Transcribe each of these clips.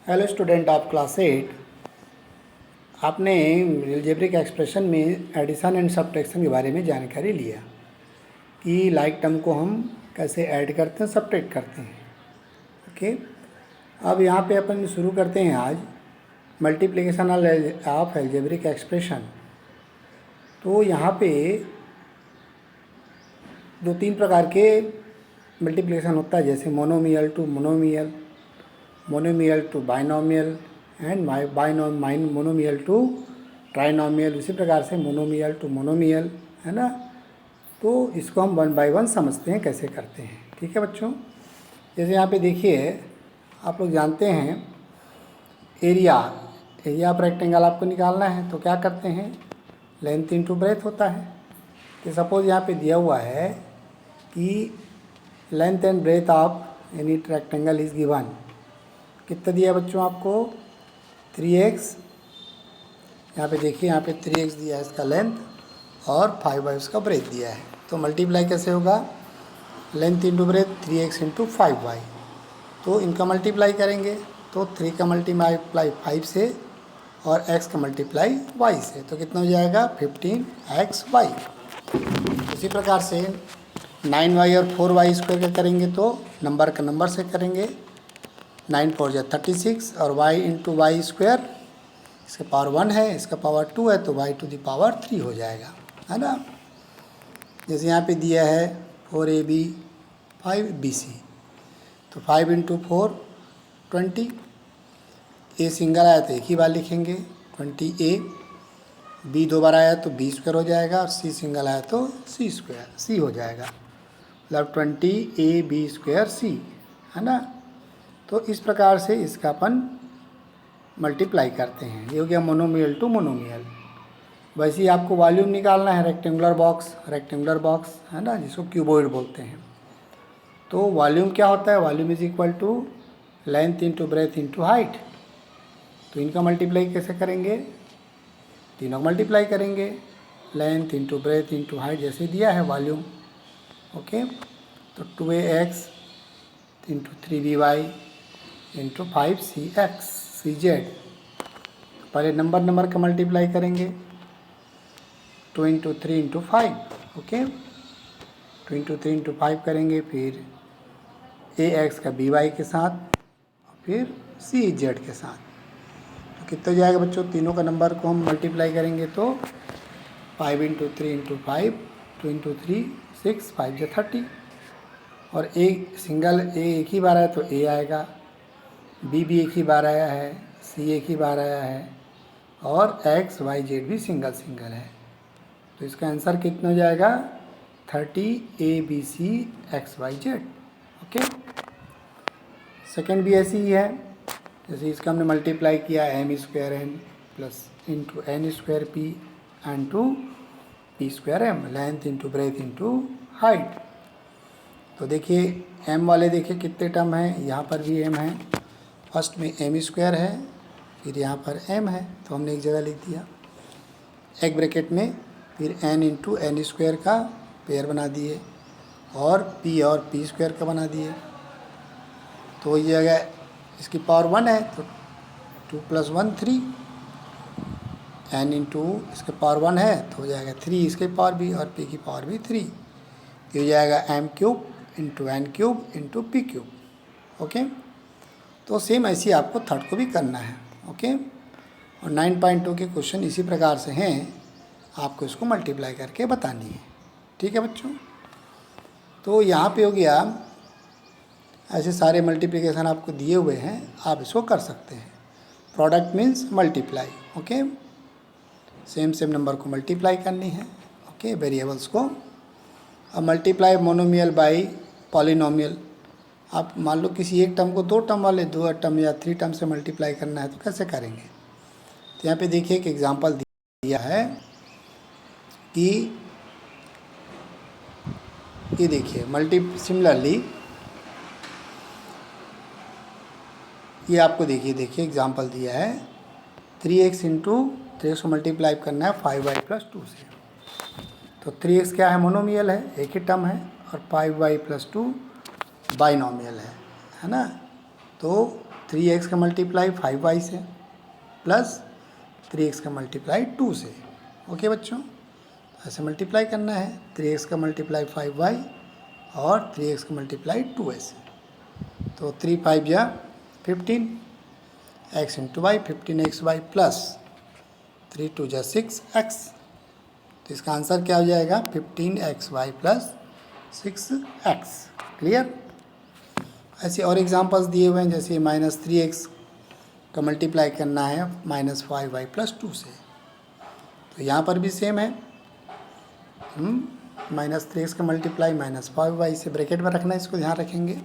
Hello student of class 8। आपने algebraic expression में addition and subtraction के बारे में जानकारी लिया कि लाइक टर्म को हम कैसे ऐड करते हैं, सब्ट्रैक्ट करते हैं। ओके, अब यहाँ पे अपन शुरू करते हैं आज मल्टीप्लिकेशन ऑफ अलजेब्रिक एक्सप्रेशन। तो यहाँ पे दो तीन प्रकार के मल्टीप्लिकेशन होता है, जैसे monomial to monomial, monomial to binomial and monomial to trinomial. उसी प्रकार से मोनोमियल टू मोनोमियल है ना। तो इसको हम वन बाय वन समझते हैं कैसे करते हैं। ठीक है बच्चों, जैसे यहाँ पे देखिए, आप लोग जानते हैं एरिया ऑफ रेक्टेंगल आपको निकालना है तो क्या करते हैं, लेंथ इंटू ब्रेथ होता है। तो सपोज यहाँ पे दिया हुआ है कि length and breadth of any rectangle is given. कितना दिया है बच्चों आपको, 3x। यहाँ पे देखिए, यहाँ पे 3x दिया है इसका लेंथ और 5y उसका ब्रेथ दिया है। तो मल्टीप्लाई कैसे होगा, length into breath 3x into 5y। तो इनका मल्टीप्लाई करेंगे तो 3 का मल्टीप्लाई 5 से और x का मल्टीप्लाई y से, तो कितना हो जाएगा 15xy। इसी प्रकार से 9y और 4y स्क्वायर का करेंगे तो नंबर का नंबर से करेंगे, 9 4 जा 36 और y इंटू वाई स्क्वायर, इसका पावर 1 है, इसका पावर 2 है, तो y टू द पावर 3 हो जाएगा, है ना। जैसे यहाँ पे दिया है 4ab 5bc, तो 5 इंटू 4 20। a सिंगल आया तो एक ही बार लिखेंगे 20a, b दो बार आया तो b स्क्वायर हो जाएगा और c सिंगल आया तो c स्क्वायर c हो जाएगा, मतलब 20ab स्क्वायर c, है ना। तो इस प्रकार से इसका अपन मल्टीप्लाई करते हैं। ये हो गया मोनोमियल टू मोनोमियल। वैसे ही आपको वॉल्यूम निकालना है, रेक्टेंगुलर बॉक्स है ना, जिसको क्यूबॉइड बोलते हैं। तो वॉल्यूम क्या होता है, volume is equal to length into breadth into height. तो इनका मल्टीप्लाई कैसे करेंगे, तीनों मल्टीप्लाई करेंगे, length into breadth into height जैसे दिया है वॉल्यूम। ओके, तो 2ax into 3by into 5cz। पहले नंबर का मल्टीप्लाई करेंगे, 2 into 3 into 5। Okay, 2 into 3 into 5 करेंगे, फिर ax का by के साथ और फिर cz के साथ। तो कितना हो जाएगा बच्चों, तीनों का नंबर को हम मल्टीप्लाई करेंगे तो 5 इंटू 3 इंटू 5, 2 इंटू 3 6, 5 जा 30। और एक सिंगल a एक ही बार आया तो a आएगा, b भी एक ही बार आया है, c एक ही बार आया है और x y z भी सिंगल है। तो इसका आंसर कितना हो जाएगा 30abc xyz। ओके, सेकेंड भी ऐसी ही है, जैसे इसका हमने मल्टीप्लाई किया m square n plus into n square p and two p square m, length into breadth into height. तो देखिए m वाले देखिए कितने टर्म हैं, यहाँ पर भी m है, फर्स्ट में m स्क्वायर है, फिर यहाँ पर m है, तो हमने एक जगह लिख दिया एक ब्रैकेट में, फिर n इंटू n स्क्वायर का पेयर बना दिए और p स्क्वायर का बना दिए। तो ये जगह इसकी पावर 1 है तो 2 + 1 3, n इंटू इसके पावर 1 है तो हो जाएगा 3 इसके पावर भी और p की पावर भी 3, तो हो जाएगा m³ into n³ into p³। Okay, तो सेम ऐसे आपको थर्ड को भी करना है। ओके, और 9.2 के क्वेश्चन इसी प्रकार से हैं, आपको इसको मल्टीप्लाई करके बतानी है। ठीक है बच्चों, तो यहाँ पे हो गया, ऐसे सारे मल्टीप्लिकेशन आपको दिए हुए हैं, आप इसको कर सकते हैं। Product means multiply. Okay, same number को मल्टीप्लाई करनी है। ओके, वेरिएबल्स को। अब मल्टीप्लाई मोनोमियल बाई पॉलिनोमियल, आप मान लो किसी एक टर्म को दो टर्म वाले 2 टर्म या 3 टर्म से मल्टीप्लाई करना है तो कैसे करेंगे। तो यहाँ पे देखिए एक एग्जांपल दिया है कि ये देखिए सिमिलरली ये आपको देखिए एग्जांपल दिया है 3x इंटू 3x को मल्टीप्लाई करना है 5y + 2 से। तो 3x क्या है, मोनोमियल है, एक ही टर्म है, और 5y + 2 बाइनोमियल है ना। तो 3x का मल्टीप्लाई 5y से प्लस 3x का मल्टीप्लाई 2 से। ओके बच्चों, ऐसे मल्टीप्लाई करना है 3x का मल्टीप्लाई 5y और 3x का मल्टीप्लाई 2 से। तो 3 5 या 15 x into Y 15xy plus 3 2 जा 6x। तो इसका आंसर क्या हो जाएगा 15xy प्लस 6x। क्लियर। ऐसे और एग्जांपल्स दिए हुए हैं, जैसे -3x का मल्टीप्लाई करना है -5y प्लस 2 से। तो यहाँ पर भी सेम है, -3x का मल्टीप्लाई -5y से ब्रैकेट में रखना है, इसको ध्यान रखेंगे।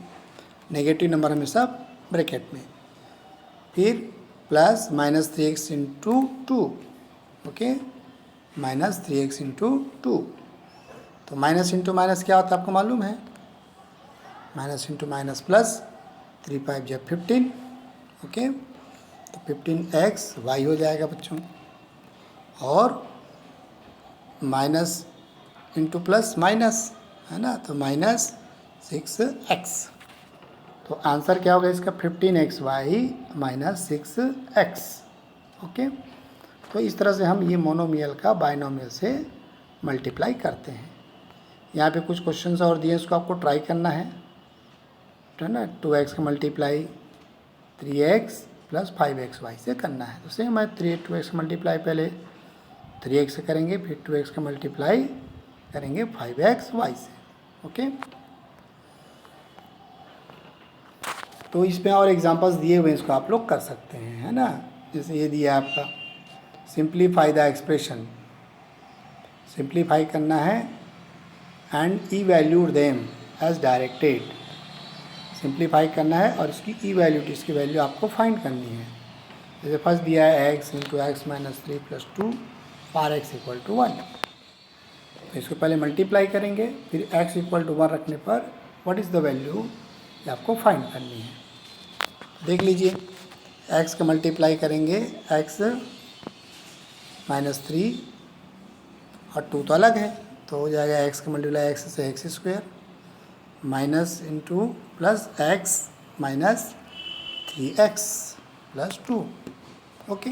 नेगेटिव नंबर हमेशा ब्रैकेट में। फिर plus -3x into 2। Okay, -3x into 2। तो माइनस इंटू माइनस क्या होता है आपको मालूम है? माइनस इंटू माइनस प्लस, 3 5 या 15। ओके, तो 15xy हो जाएगा बच्चों। और माइनस इंटू प्लस माइनस है ना, तो -6x। तो आंसर क्या होगा इसका 15xy माइनस 6x। ओके, तो इस तरह से हम ये मोनोमियल का बाइनोमियल से मल्टीप्लाई करते हैं। यहाँ पे कुछ क्वेश्चंस और दिए, इसको आपको ट्राई करना है ना। 2x का मल्टीप्लाई 3x प्लस 5xy से करना है। तो सेम है, 2x का मल्टीप्लाई पहले 3x से करेंगे, फिर 2x का मल्टीप्लाई करेंगे 5xy से। ओके, तो इसमें और एग्जांपल्स दिए हुए हैं, इसको आप लोग कर सकते हैं, है ना। जैसे ये दिया आपका सिंप्लीफाई द एक्सप्रेशन, सिंप्लीफाई करना है and evaluate them as directed. Simplify करना है और इसकी इवैल्यूट, इसकी वैल्यू आपको फाइंड करनी है। जैसे फर्स्ट दिया है x into x minus 3 plus 2 for x equal to 1। तो इसको पहले मल्टीप्लाई करेंगे, फिर x इक्वल टू 1 रखने पर व्हाट इज़ द वैल्यू, ये आपको फाइंड करनी है। देख लीजिए, x का मल्टीप्लाई करेंगे x -3 और 2 तो अलग है, तो हो जाएगा x का मल्टीप्लाई x से x square minus into plus x minus 3x plus 2। Okay,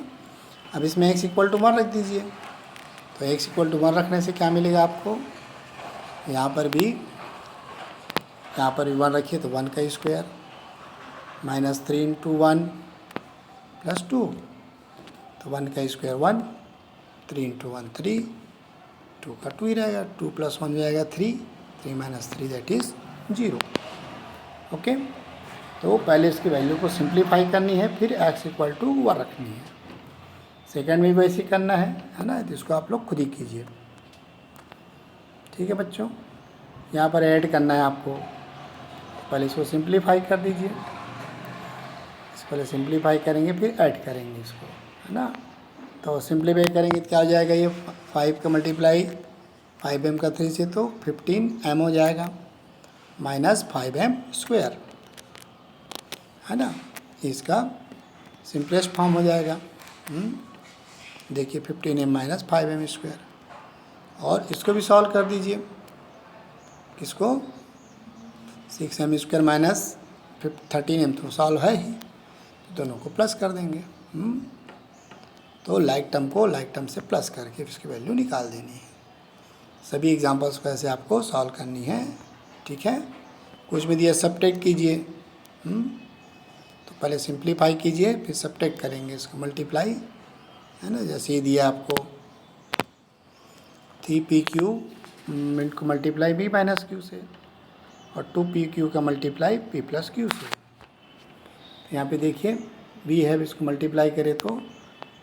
अब इसमें x इक्वल टू 1 रख दीजिए। तो x इक्वल टू 1 रखने से क्या मिलेगा आपको, यहाँ पर भी 1 रखिए तो 1 का स्क्वायर -3 इंटू 1 प्लस 2। तो 1 का स्क्वायर 1, 3 इंटू 1 3, 2 का 2 ही रहेगा, 2 प्लस 1 हो जाएगा 3, 3 माइनस 3 दैट इज़ 0। ओके, तो पहले इसकी वैल्यू को सिंप्लीफाई करनी है, फिर x इक्वल टू 1 रखनी है। सेकंड में भी वैसे करना है ना, तो इसको आप लोग खुद ही कीजिए। ठीक है बच्चों, यहाँ पर ऐड करना है आपको, पहले इसको सिंप्लीफाई कर दीजिए। इसको पहले सिंप्लीफाई करेंगे फिर ऐड करेंगे इसको, है ना। तो सिंप्लीफाई करेंगे तो क्या हो जाएगा, ये 5 का मल्टीप्लाई 5m का 3 से तो 15m हो जाएगा माइनस 5m स्क्वायर, है ना। इसका सिंपलेस्ट फॉर्म हो जाएगा। देखिए 15m माइनस 5m स्क्वायर। और इसको भी सॉल्व कर दीजिए, किसको 6m स्क्वायर माइनस 13m तो सॉल्व है ही, तो दोनों को प्लस कर देंगे। तो लाइक टर्म को लाइक टर्म से प्लस करके इसकी वैल्यू निकाल देनी है। सभी एग्जांपल्स को ऐसे आपको सॉल्व करनी है। ठीक है, कुछ में दिया सब्ट्रैक्ट कीजिए, तो पहले सिंप्लीफाई कीजिए फिर सब्ट्रैक्ट करेंगे, इसको मल्टीप्लाई, है ना। जैसे ये दिया आपको 3pq मिनट को मल्टीप्लाई b माइनस क्यू से और 2pq का मल्टीप्लाई p प्लस क्यू से। यहाँ पे देखिए b है, इसको मल्टीप्लाई करें तो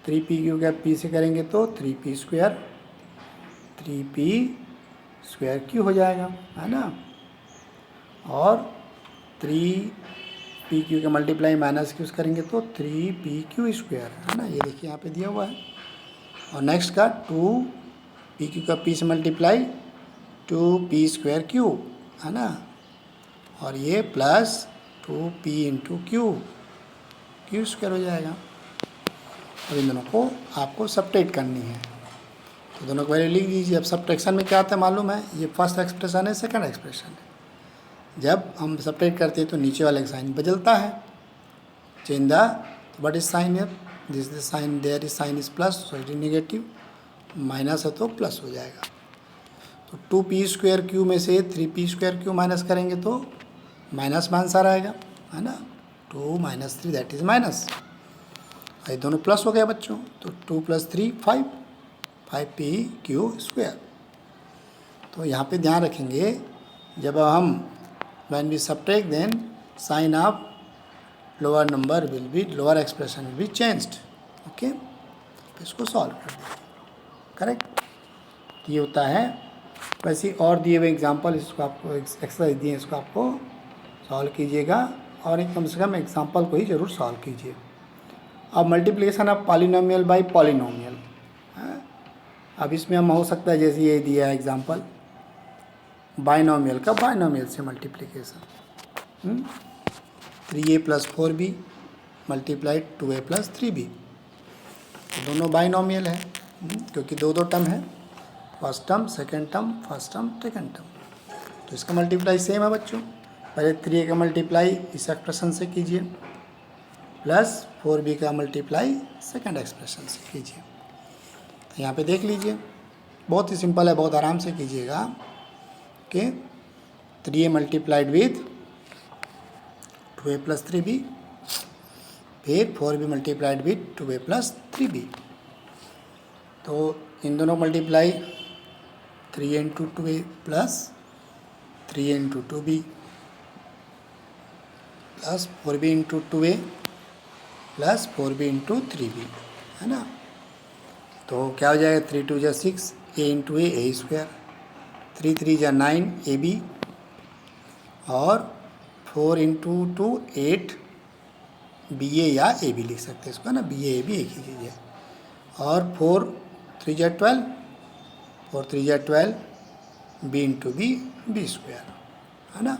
3pq का p से करेंगे तो 3p स्क्वायर q हो जाएगा, है ना। और 3pq का मल्टीप्लाई माइनस क्यू से करेंगे तो 3pq स्क्वायर, है ना। ये देखिए यहाँ पे दिया हुआ है। और नेक्स्ट का 2pq का p से मल्टीप्लाई 2p स्क्वायर q, है ना। और ये plus 2p into q square हो जाएगा। अब इन दोनों को आपको सब्ट्रैक्ट करनी है, तो दोनों को वैल्यू लिख दीजिए। अब सब्ट्रैक्शन में क्या आता है मालूम है, ये फर्स्ट एक्सप्रेशन है, सेकंड एक्सप्रेशन है। जब हम सब्ट्रैक्ट करते हैं तो नीचे वाला साइन बदलता है, change the what is sign here, this is sign, there is sign is plus, so it is negative, minus है तो प्लस हो जाएगा। तो 2p² में से 3p² माइनस करेंगे तो माइनस में आंसर आएगा, है ना। 2 - 3 दैट इज माइनस, ये दोनों प्लस हो गया बच्चों। तो 2 + 3 5, 5p²। तो यहाँ पे ध्यान रखेंगे, जब हम when we subtract then sign of lower number will be, lower expression will be changed. Okay, इसको सॉल्व कर देंगे, करेक्ट। ये होता है। वैसे और दिए हुए एग्जांपल, इसको आपको एक्सरसाइज दिए, इसको आपको सॉल्व कीजिएगा और एक कम से कम एग्जांपल को ही ज़रूर सॉल्व कीजिए। अब multiplication of polynomial bye polynomial, अब इसमें हम हो सकता है जैसे ये दिया है एग्जांपल, बाइनोमियल का बाइनोमियल से multiplication, 3a + 4b multiplied 2a + 3b, तो दोनों बाइनोमियल है, क्योंकि दो टर्म है, first term second term, first term second term, तो इसका मल्टीप्लाई सेम है बच्चों। पहले 3a का मल्टीप्लाई इस एक्सप्रेशन से कीजिए, प्लस 4b का मल्टीप्लाई सेकंड एक्सप्रेशन से कीजिए। तो यहाँ पे देख लीजिए, बहुत ही सिंपल है, बहुत आराम से कीजिएगा कि 3a multiplied with 2a + 3b, फिर 4b multiplied with 2a + 3b। तो इन दोनों multiply 3a × 2a plus 3a × 2b plus 4b × 2a plus 4b × 3b, है ना। तो क्या हो जाएगा, 3 × 2 = 6, a × a, a², 3 × 3 = 9 ab, और 4 × 2 8 ba या ab लिख सकते हैं इसको, है ना, ba ab एक ही चीज़ है। और 4 × 3 = 12, 4 × 3 = 12, b × b b², है ना।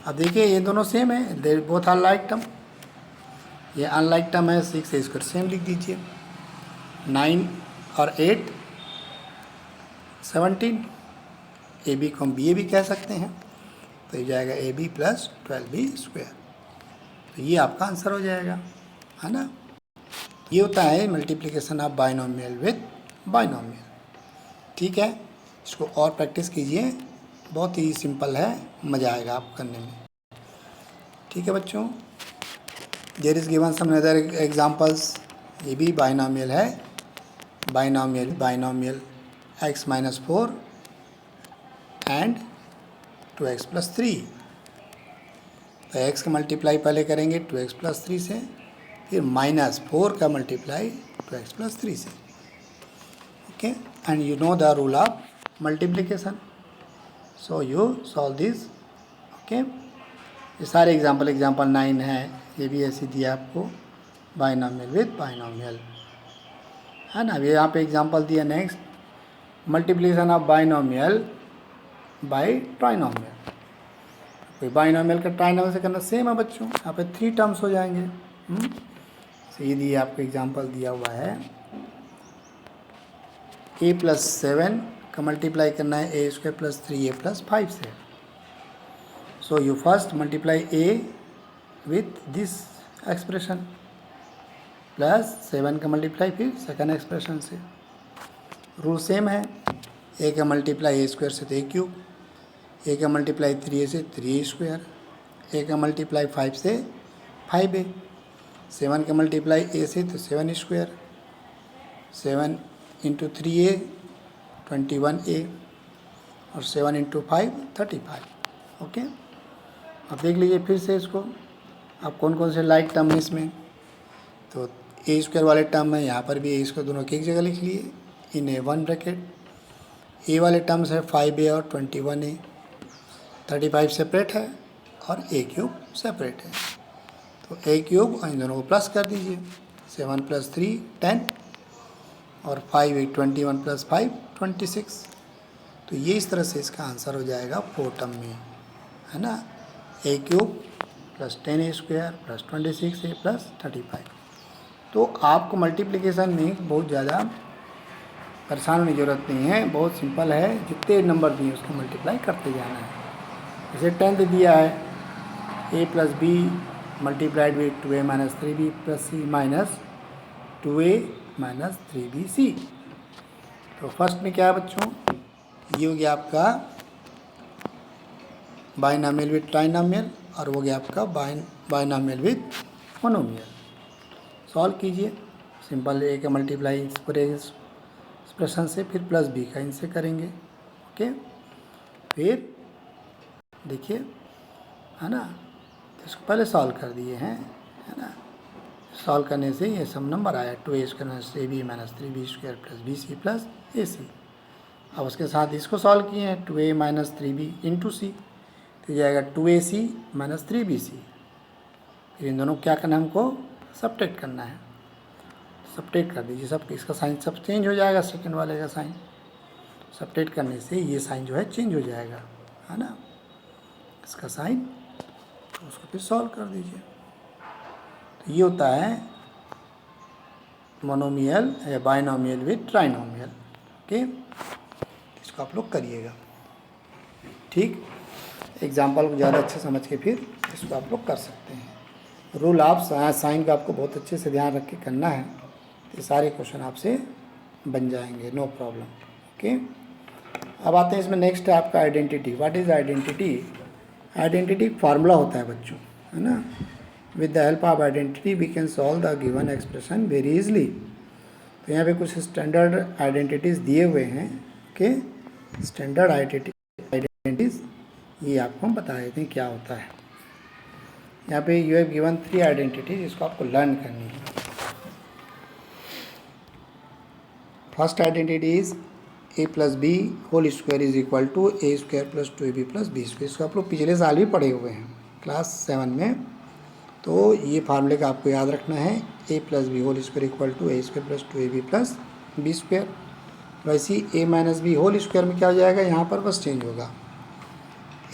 अब देखिए ये दोनों सेम है, they both are like term, ये अनलाइक टर्म है, 6 a² सेम लिख दीजिए, 9 और 8 17, ए बी को हम बी ए भी कह सकते हैं, तो ये जाएगा AB + 12b²। तो ये आपका आंसर हो जाएगा, है ना। ये होता है multiplication of binomial with binomial. ठीक है, इसको और प्रैक्टिस कीजिए, बहुत ही सिंपल है, मज़ा आएगा आपको करने में। ठीक है बच्चों, there is given some other examples, ये भी बाइनोमियल है, बाइनोमियल x - 4 एंड 2x + 3। तो x का मल्टीप्लाई पहले करेंगे 2x + 3 से, फिर -4 का मल्टीप्लाई 2x + 3 से। Okay, and you know the rule of multiplication, so you solve this. Okay, ये सारे एग्जांपल 9 है, ये भी ऐसे दिया आपको, बाइनोमियल विथ बाइनोमियल, है ना। अभी यहाँ पे एग्जांपल दिया next, multiplication of binomial by trinomial. कोई बाइनोमियल का ट्राइनोमियल से करना सेम है बच्चों, यहाँ पे 3 टर्म्स हो जाएंगे। तो ये दिए आपको एग्जांपल दिया हुआ है, a + 7 का मल्टीप्लाई करना है a² + 3a + 5 से। So you first multiply a with this expression, plus 7 का मल्टीप्लाई फिर सेकंड एक्सप्रेशन से। रूल सेम है, a का मल्टीप्लाई a² से तो a³, a का मल्टीप्लाई 3a से 3a², a का मल्टीप्लाई 5 से 5a, 7 का मल्टीप्लाई a से तो 7², 7 × 3a 21a, और 7 × 5 35। ओके, अब देख लीजिए फिर से इसको, अब कौन कौन से लाइक टर्म है इसमें। तो a² वाले टर्म है, यहाँ पर भी a² दोनों की एक जगह लिख लिए इन a1 ब्रैकेट। a वाले टर्म्स है 5a और 21a, 35 सेपरेट है और a³ सेपरेट है। तो a³ और इन दोनों को प्लस कर दीजिए, 7 + 3 10, और 5 21 + 5 26। तो ये इस तरह से इसका आंसर हो जाएगा 4 टर्म में, है ना, a³ + 10a² + 26a + 35। तो आपको मल्टीप्लिकेशन में बहुत ज़्यादा परेशान होने की ज़रूरत नहीं है, बहुत सिंपल है, जितने नंबर दिए उसको मल्टीप्लाई करते जाना है। जैसे 10th दिया है a + b multiplied with 2a minus 3b plus C minus 2a minus 3bc। तो फर्स्ट में क्या है बच्चों, ये हो गया आपका बाइनॉमियल विथ ट्राइनॉमियल और वो गया आपका बाइनॉमियल विथ मोनोमियल। सॉल्व कीजिए, सिंपल ए का मल्टीप्लाई इस पूरे एक्सप्रेशन से, फिर प्लस बी का इनसे करेंगे। ओके, फिर देखिए है ना, तो इसको पहले सॉल्व कर दिए हैं, है ना। सॉल्व करने से ये सब नंबर आया 2a² minus ab minus 3b² plus bc plus ac। अब उसके साथ इसको सॉल्व किए हैं 2a माइनस 3b इंटू सी, तो ये आएगा 2ac माइनस 3bc। फिर इन दोनों को क्या करना है, हमको सब्ट्रैक्ट करना है। सब्ट्रैक्ट कर दीजिए, सब इसका साइन सब चेंज हो जाएगा, सेकंड वाले का साइन सब्ट्रैक्ट करने से ये साइन जो है चेंज हो जाएगा, है ना, इसका साइन। तो उसको फिर सॉल्व कर दीजिए। तो ये होता है मोनोमियल या बाइनॉमियल विथ ट्राइनॉमियल। ओके, इसको आप लोग करिएगा, ठीक। एग्जाम्पल को ज़्यादा अच्छे समझ के फिर इसको आप लोग कर सकते हैं। रूल आप साइन का आपको बहुत अच्छे से ध्यान रख के करना है, तो सारे क्वेश्चन आपसे बन जाएंगे, नो प्रॉब्लम। ओके, अब आते हैं इसमें नेक्स्ट है आपका identity. What is identity? Identity formula होता है बच्चों, है ना। With the help of identity we can solve the given expression very easily. तो यहाँ पे कुछ स्टैंडर्ड आइडेंटिटीज़ दिए हुए हैं। ओके, स्टैंडर्ड आइडेंटिटीज़ ये आपको हम बता देते हैं क्या होता है। यहाँ पे यू हैव गिवन 3 आइडेंटिटीज, इसको आपको लर्न करनी है। First identity is a plus b whole square is equal to a² plus 2ab plus b²। इसको आप लोग पिछले साल भी पढ़े हुए हैं क्लास 7 में। तो ये फार्मूले का आपको याद रखना है, a plus b whole square equal to a² plus 2ab plus b²। वैसे ही a minus b whole square में क्या हो जाएगा, यहाँ पर बस चेंज होगा,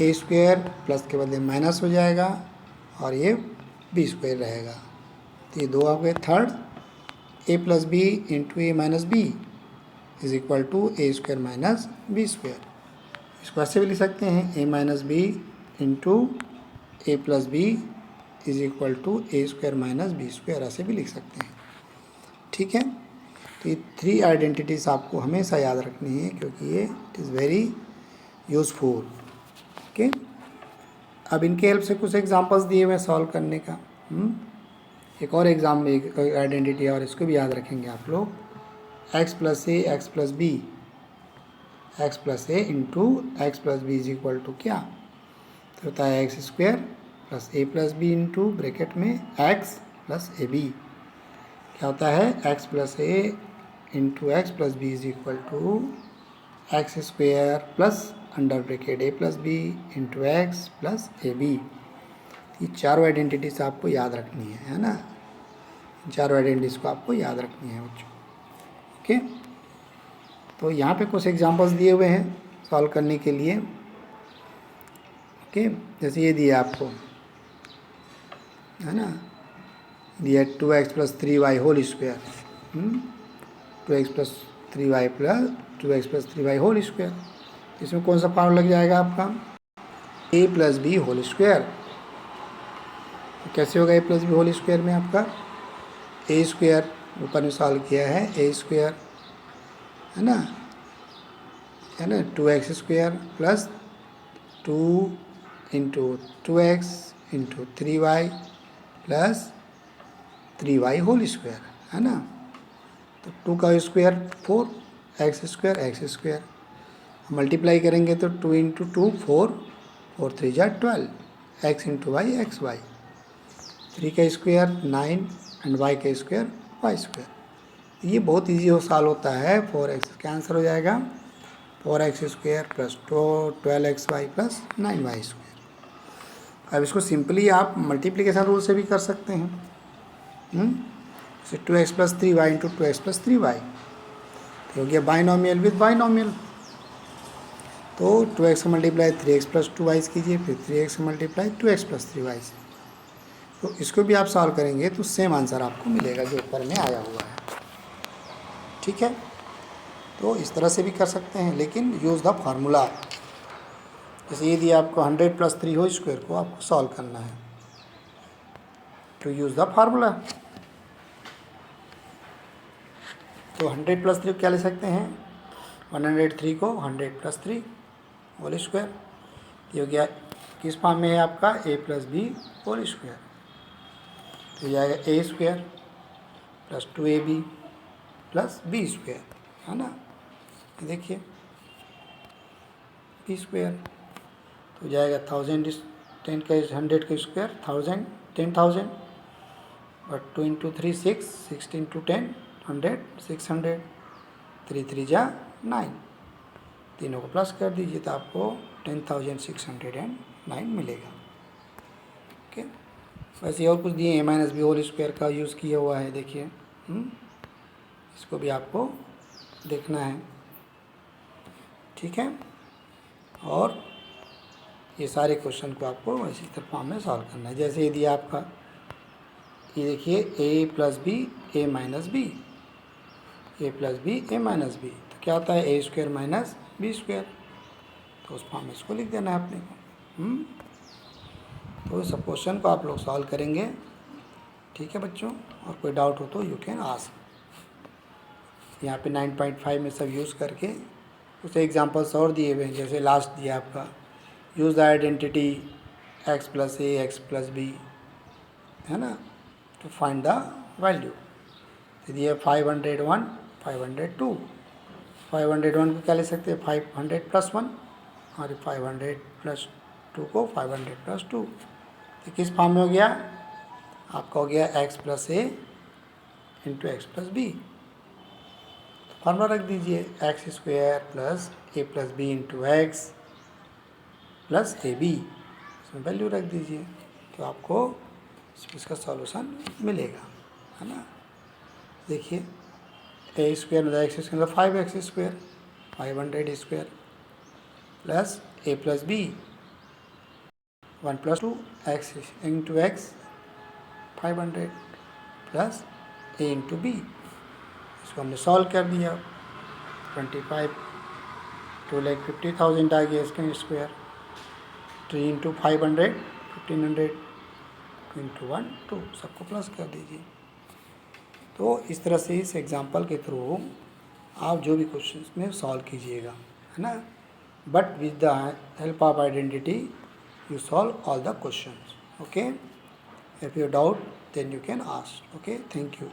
a² प्लस के बदले माइनस हो जाएगा और ये b² रहेगा। तो ये 2 आ गए। Third, a plus b into a minus b is equal to a² minus b²। इसको ऐसे भी लिख सकते हैं, a minus b into a plus b is equal to a² minus b², ऐसे भी लिख सकते हैं, ठीक है। तो ये 3 आइडेंटिटीज़ आपको हमेशा याद रखनी है, क्योंकि ये it is very useful. Okay, अब इनके हेल्प से कुछ एग्जांपल्स दिए हुए हैं सॉल्व करने का। एक और एग्जाम में एक आइडेंटिटी और इसको भी याद रखेंगे आप लोग, x plus a x plus b, x plus a into x plus b is equal to क्या, तो होता है x² plus a plus b into bracket में x प्लस ए बी। क्या होता है, x plus a into x plus b is equal to x² plus under bracket a plus b into x plus a b. ये चारों identities आपको याद रखनी है ना, चारों आइडेंटिटीज को आपको याद रखनी है बच्चों। ओके, तो यहाँ पे कुछ एग्जांपल्स दिए हुए हैं सॉल्व करने के लिए। ओके, जैसे ये दिया आपको, है ना, दिया 2x plus 3y whole square, 2x plus 3y plus 2x plus 3y whole square. इसमें कौन सा फार्मूला लग जाएगा आपका, a plus b whole square. तो कैसे होगा a plus b whole square में आपका a² ऊपर में सॉल्व किया है a², है ना, 2x² plus 2 into 2x into 3y plus 3y whole square, है ना। तो 2 का स्क्वायर 4, x² मल्टीप्लाई करेंगे तो 2 इंटू 2 4, 4 3 जा 12, x into y x y, 3 का स्क्वायर 9 एंड y का स्क्वायर y²। ये बहुत इजी हो सॉल्व होता है। 4x का आंसर हो जाएगा 4x² plus 12xy plus 9y²। अब इसको सिंपली आप मल्टीप्लिकेशन रूल से भी कर सकते हैं। जैसे 2x plus 3y into 2x plus 3y, तो हो गया बाइनॉमियल विद बाइनॉमियल। तो 2x का मल्टीप्लाई 3x प्लस 2y कीजिए, फिर 3x का मल्टीप्लाई 2x प्लस 3y से। तो इसको भी आप सॉल्व करेंगे तो सेम आंसर आपको मिलेगा जो ऊपर में आया हुआ है, ठीक है। तो इस तरह से भी कर सकते हैं, लेकिन यूज़ द फार्मूला। जैसे ये दिया आपको 100 प्लस 3 होल स्क्वायर को आपको सॉल्व करना है, to use the formula. तो 100 प्लस 3 क्या ले सकते हैं, 103 को 100 प्लस 3 होल स्क्वायर. ये हो गया किस फॉर्म में है आपका, a plus b whole square. तो ये आएगा a square plus 2ab plus b square, है ना. देखिए बी स्क्वायर तो जाएगा 1000 10 का 100 का स्क्वायर 1000 10,000 बट 2 इंटू 3 6 6 इंटू 10 100 600 3 3 जा 9, तीनों को प्लस कर दीजिए तो आपको 10,609 मिलेगा. ओके, वैसे और कुछ दिए a minus b whole square का यूज़ किया हुआ है. देखिए इसको भी आपको देखना है, ठीक है. और ये सारे क्वेश्चन को आपको इसी तरह फॉर्म में सॉल्व करना है. जैसे ये दिया आपका, ये देखिए a plus b a minus b, a plus b a minus b, तो क्या होता है a square minus b square. तो उस फॉर्म में इसको लिख देना है अपने को. तो इस क्वेश्चन को आप लोग सॉल्व करेंगे, ठीक है बच्चों. और कोई डाउट हो तो यू कैन आस्क. यहाँ पे 9.5 में सब यूज़ करके उसे एग्जांपल्स और दिए हुए हैं. जैसे लास्ट दिया आपका, use the identity x plus a x plus b, है ना, टू फाइंड द वैल्यू. तो दिए 501 502. 501 को क्या ले सकते हैं, 500 प्लस 1, और 500 प्लस 2 को 500 प्लस 2. तो किस फॉर्म में हो गया आपका, हो गया x plus a into x plus b. Formula रख दीजिए, x square plus a plus b into x plus a b, इसमें वैल्यू रख दीजिए तो आपको इसका सॉल्यूशन मिलेगा, है ना. देखिए ए स्क्वायर मतलब एक्स स्क्वायर मतलब 5x square 500 square plus a plus b 1 plus 2 x into x 500 plus a into b. इसको हमने सॉल्व कर दिया. 25 2,50,000 आ गया इसका स्क्वायर. 3 इंटू 500 1500 इंटू 1 2, सबको प्लस कर दीजिए. तो इस तरह से इस एग्जांपल के थ्रू आप जो भी क्वेश्चन में सॉल्व कीजिएगा, है ना. But with the help of identity you solve all the questions. Okay, if you doubt then you can ask. Okay, thank you.